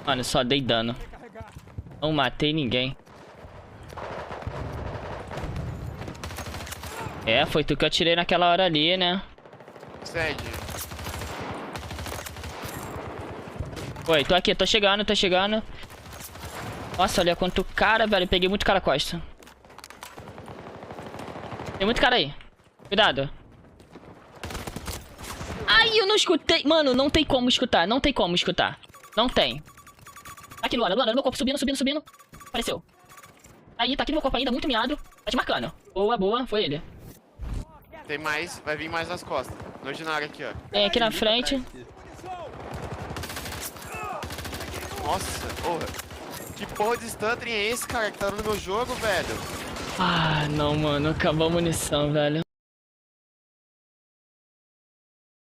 Mano, só dei dano. Não matei ninguém. É, foi tu que eu atirei naquela hora ali, né? Sede. Oi, tô aqui, tô chegando, tô chegando. Nossa, olha quanto cara, velho. Peguei muito cara costa. Tem muito cara aí. Cuidado. Ai, eu não escutei. Mano, não tem como escutar. Não tem como escutar. Não tem. Tá aqui, Luana. Luana, no meu corpo. Subindo, subindo, subindo. Apareceu. Aí, tá aqui no meu corpo ainda, muito miado. Tá te marcando. Boa, boa. Foi ele. Tem mais, vai vir mais nas costas. No ordinário aqui, ó. Tem aqui na frente. Nossa, porra. Que porra de stuttering é esse, cara, que tá no meu jogo, velho? Ah, não, mano. Acabou a munição, velho.